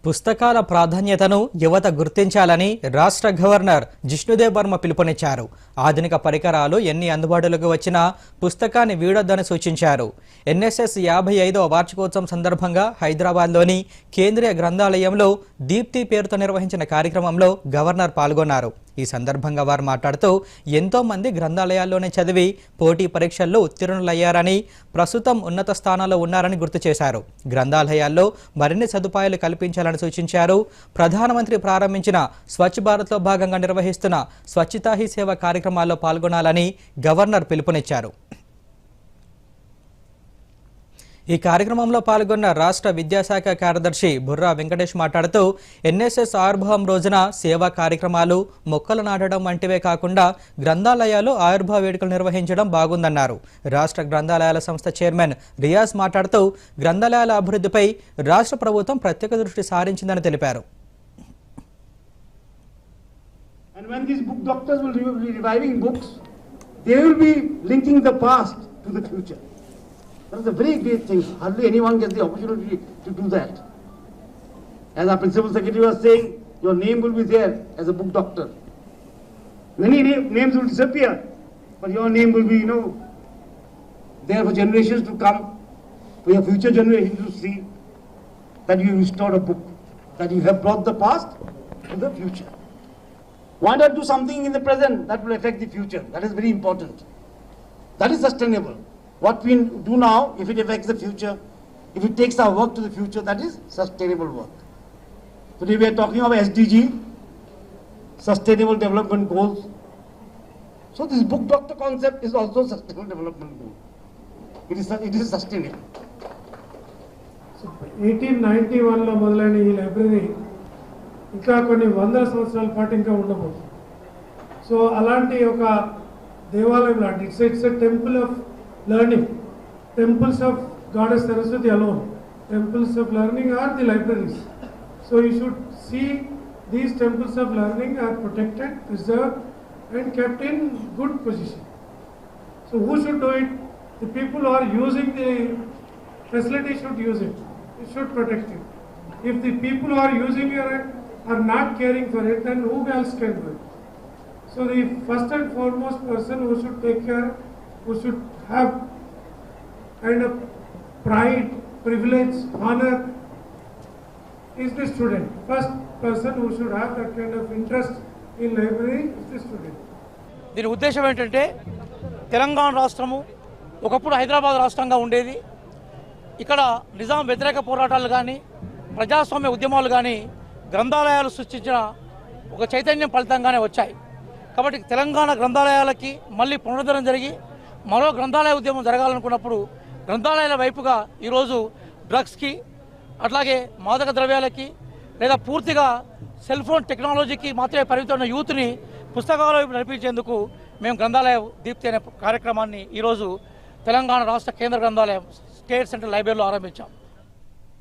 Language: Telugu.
పుస్తకాల ప్రాధాన్యతను యువత గుర్తించాలని రాష్ట్ర గవర్నర్ జిష్ణుదేవ్ వర్మ పిలుపునిచ్చారు. ఆధునిక పరికరాలు ఎన్ని అందుబాటులోకి వచ్చినా పుస్తకాన్ని వీడొద్దని సూచించారు. ఎన్ఎస్ఎస్ 55వ వార్షికోత్సవం సందర్భంగా హైదరాబాద్లోని కేంద్రీయ గ్రంథాలయంలో దీప్తి పేరుతో నిర్వహించిన కార్యక్రమంలో గవర్నర్ పాల్గొన్నారు. ఈ సందర్భంగా వారు మాట్లాడుతూ ఎంతో మంది గ్రంథాలయాల్లోనే చదివి పోటీ పరీక్షల్లో ఉత్తీర్ణులయ్యారని, ప్రస్తుతం ఉన్నత స్థానాల్లో ఉన్నారని గుర్తు చేశారు. గ్రంథాలయాల్లో మరిన్ని సదుపాయాలు కల్పించాలని సూచించారు. ప్రధానమంత్రి ప్రారంభించిన స్వచ్ఛ భారత్లో భాగంగా నిర్వహిస్తున్న స్వచ్ఛతా హీ సేవ కార్యక్రమాల్లో పాల్గొనాలని గవర్నర్ పిలుపునిచ్చారు. ఈ కార్యక్రమంలో పాల్గొన్న రాష్ట్ర విద్యాశాఖ కార్యదర్శి బుర్రా వెంకటేష్ మాట్లాడుతూ ఎన్ఎస్ఎస్ ఆవిర్భావం రోజున సేవా కార్యక్రమాలు, మొక్కలు నాటడం వంటివే కాకుండా గ్రంథాలయాలు ఆవిర్భావ వేడుకలు నిర్వహించడం బాగుందన్నారు. రాష్ట్ర గ్రంథాలయాల సంస్థ చైర్మన్ రియాజ్ మాట్లాడుతూ గ్రంథాలయాల అభివృద్ధిపై రాష్ట్ర ప్రభుత్వం ప్రత్యేక దృష్టి సారించిందని తెలిపారు. And when these book doctors will be reviving books, they will be linking the past to the future. That is a very great thing. Hardly anyone gets the opportunity to do that. As our principal secretary was saying, your name will be there as a book doctor. Many names will disappear, but your name will be, there for generations to come, for your future generations to see that you restored a book, that you have brought the past to the future. Why not do something in the present that will affect the future? That is very important. That is sustainable. What we do now, if it affects the future, if it takes our work to the future, that is sustainable work. Today we are talking about SDG, Sustainable Development Goals. So this book doctor concept is also Sustainable Development Goal. It is sustainable. So 1891 లో మొదలైన ఈ లైబ్రరీ ఇంకా కొన్ని వందల సంవత్సరాల పాటు ఇంకా ఉండబోతుంది. సో అలాంటి ఒక దేవాలయం లాంటి it's a temple of learning. Temples of Goddess Saraswati alone. Temples of learning are the libraries. So you should see these temples of learning are protected, preserved and kept in good position. So who should do it? The people who are using the facility should use it. It should protect it. If the people who are using it are not caring for it, then who else can do it? So the first and foremost person who should take care, who should have kind of pride, privilege, honor is the student. First person who should have that kind of interest in library is the student. దీని ఉద్దేశం ఏంటంటే తెలంగాణ రాష్ట్రము ఒకప్పుడు హైదరాబాద్ రాష్ట్రంగా ఉండేది. ఇక్కడ నిజాం వ్యతిరేక పోరాటాలు కానీ, ప్రజాస్వామ్య ఉద్యమాలు కానీ గ్రంథాలయాలు సృష్టించిన ఒక చైతన్యం ఫలితంగానే వచ్చాయి. కాబట్టి తెలంగాణ గ్రంథాలయాలకి మళ్ళీ పునరుద్ధరణ జరిగి మరో గ్రంథాలయ ఉద్యమం జరగాలనుకున్నప్పుడు గ్రంథాలయాల వైపుగా ఈరోజు డ్రగ్స్కి, అట్లాగే మాదక ద్రవ్యాలకి, లేదా పూర్తిగా సెల్ ఫోన్ టెక్నాలజీకి మాత్రమే పరిమితమైన యూత్ని పుస్తకాల వైపు నడిపించేందుకు మేము గ్రంథాలయ దీప్తి అనే కార్యక్రమాన్ని ఈరోజు తెలంగాణ రాష్ట్ర కేంద్ర గ్రంథాలయం స్టేట్ సెంట్రల్ లైబ్రరీలో ఆరంభించాం.